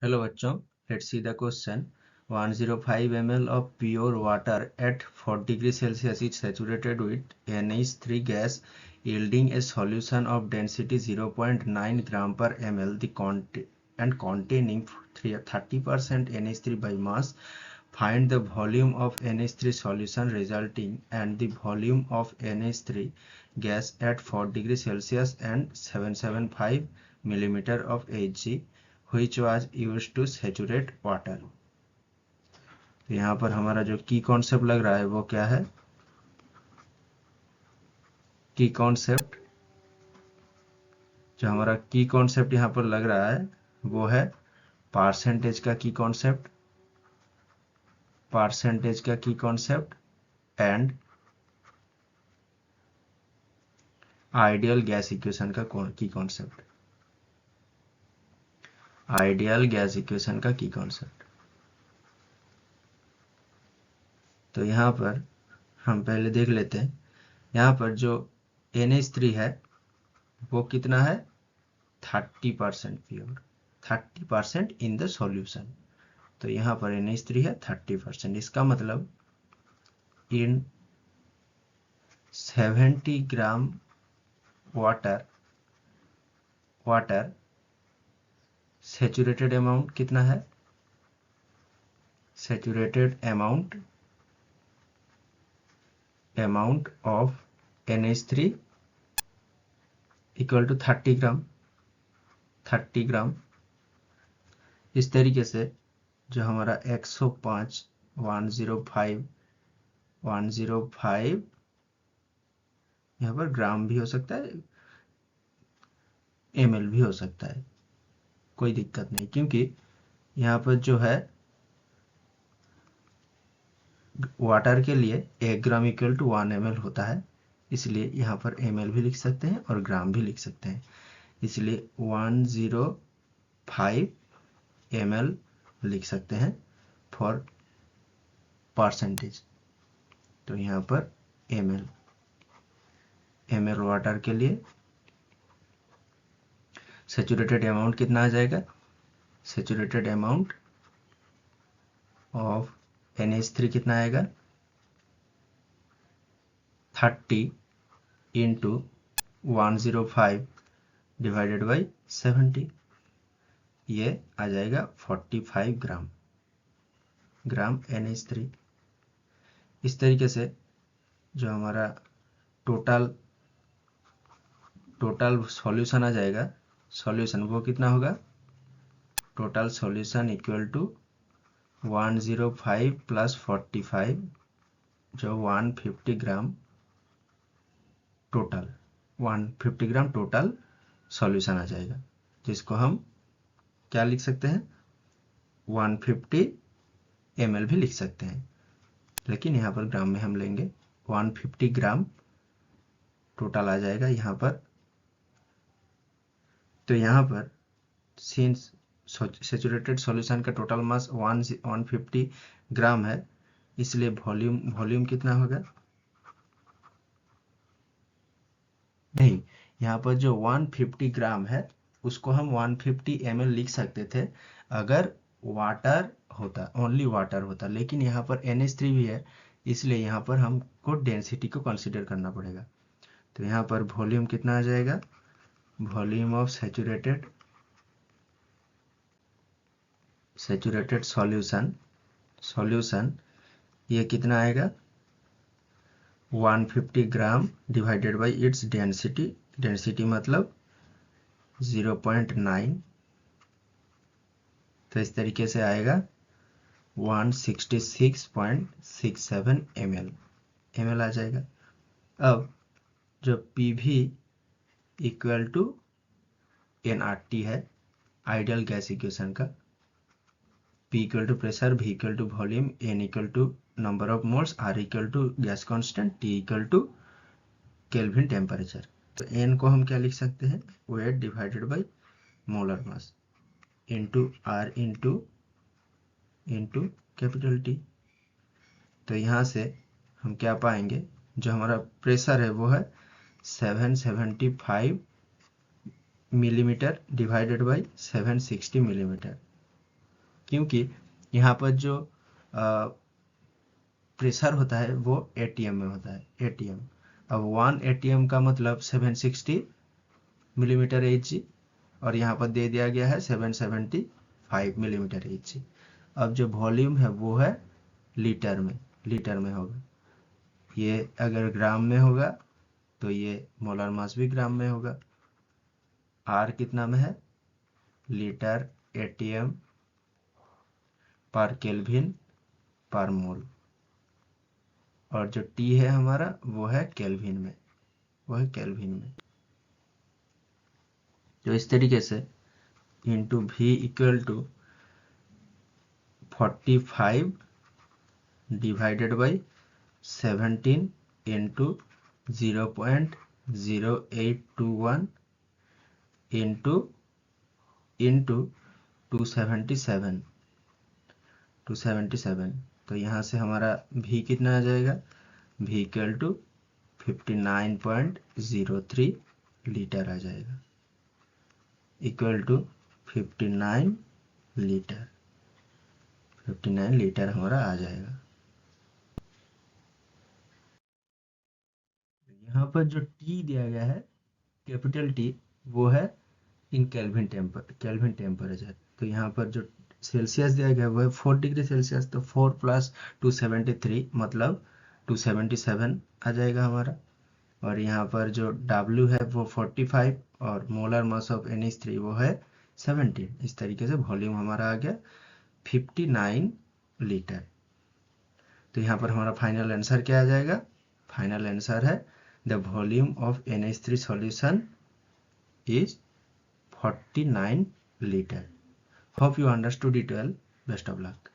Hello बच्चों, let's see the question. 105 ml of pure water at 40 degrees Celsius is saturated with NH3 gas yielding a solution of density 0.9 gram per ml and containing 30% NH3 by mass. Find the volume of NH3 solution resulting and the volume of NH3 gas at 4 degrees Celsius and 775 millimeter of Hg which was used to saturate water. तो यहाँ पर हमारा जो की concept लग रहा है वो क्या है? की कॉन्सेप्ट जो हमारा की कॉन्सेप्ट यहाँ पर लग रहा है वो है परसेंटेज का की concept and ideal gas equation का की कॉन्सेप्ट। आइडियल गैस इक्वेशन का की कॉन्सेप्ट। तो यहाँ पर हम पहले देख लेते हैं। यहाँ पर जो NH3 है वो कितना है? 30% प्योर, 30% इन द सॉल्यूशन। तो यहाँ पर NH3 है 30%। इसका मतलब इन 70 ग्राम वाटर सैचुरेटेड अमाउंट कितना है? Saturated amount of NH3 equal to 30 gram. इस तरीके से जो हमारा 105 यहाँ पर ग्राम भी हो सकता है, ml भी हो सकता है, कोई दिक्कत नहीं, क्योंकि यहाँ पर जो है वाटर के लिए 1 ग्राम इक्वल टू 1 ml होता है, इसलिए यहाँ पर ml भी लिख सकते हैं और ग्राम भी लिख सकते हैं। इसलिए 105 ml लिख सकते हैं फॉर परसेंटेज। तो यहाँ पर ml वाटर के लिए सैचुरेटेड अमाउंट कितना आ जाएगा? सैचुरेटेड अमाउंट ऑफ NH3 कितना आएगा? 30 इंटू 105 डिवाइडेड बाई 70, ये आ जाएगा 45 ग्राम NH3। इस तरीके से जो हमारा टोटल सॉल्यूशन आ जाएगा, सॉल्यूशन वो कितना होगा? Total solution equal to 105 plus 45 जो 150 ग्राम टोटल सॉल्यूशन आ जाएगा, जिसको हम क्या लिख सकते हैं? 150 ml भी लिख सकते हैं, लेकिन यहाँ पर ग्राम में हम लेंगे। 150 ग्राम टोटल आ जाएगा यहाँ पर। तो यहाँ पर सिंस सैचुरेटेड सॉल्यूशन का टोटल मास 150 ग्राम है, इसलिए वॉल्यूम कितना होगा? नहीं, यहाँ पर जो 150 ग्राम है उसको हम 150 ml लिख सकते थे अगर वाटर होता, ओनली वाटर होता, लेकिन यहाँ पर NH3 भी है, इसलिए यहाँ पर हमको डेंसिटी को कंसीडर करना पड़ेगा। तो यहाँ पर वॉल्यूम कितना आ जाएगा? वॉल्यूम ऑफ सैचुरेटेड सॉल्यूशन ये कितना आएगा? 150 gram divided by its density मतलब 0.9। तो इस तरीके से आएगा 166.67 ml आ जाएगा। अब जो PV इक्वल टू nRT है आइडियल गैस इक्वेशन का, P equal to pressure, V equal to volume, N equal to number of moles, R equal to gas constant, T equal to Kelvin temperature. तो N को हम क्या लिख सकते हैं? Weight divided by molar mass into R into capital T। तो यहाँ से हम क्या पाएंगे? जो हमारा प्रेशर है वो है 775 मिलीमीटर डिवाइडेड बाई 760 मिलीमीटर। क्योंकि यहाँ पर जो प्रेशर होता है वो एटीएम में होता है, एटीएम। अब 1 एटीएम का मतलब 760 मिलीमीटर एच, और यहाँ पर दे दिया गया है 775 मिलीमीटर एच। अब जो वॉल्यूम है वो है लीटर में होगा। ये अगर ग्राम में होगा तो ये मोलर मास भी ग्राम में होगा। आर कितना में है? लीटर एटीएम पर केल्विन पर मोल। और जो टी है हमारा वो है केल्विन में, तो इस तरीके से इंटू भी equal to 45 divided by 17 into 0.0821 into 277। तो यहाँ से हमारा भी कितना आ जाएगा? भी इक्वल टू 59.03 लीटर आ जाएगा, इक्वल टू 59 लीटर हमारा आ जाएगा। यहाँ पर जो टी दिया गया है, कैपिटल टी, वो है इन केल्विन टेम्परेचर। तो यहाँ पर जो सेल्सियस दिया गया है वो है 4 डिग्री सेल्सियस, तो 4 + 273 मतलब 277 आ जाएगा हमारा। और यहाँ पर जो W है वो 45 और मोलर मास ऑफ NH3 वो है 17। इस तरीके से वॉल्यूम हमारा आ गया 59 लीटर। तो यहाँ पर हमारा फाइनल आंसर क्या आ जाएगा? फाइनल आंसर है the volume of NH3 solution is 49 liter. Hope you understood it well. Best of luck.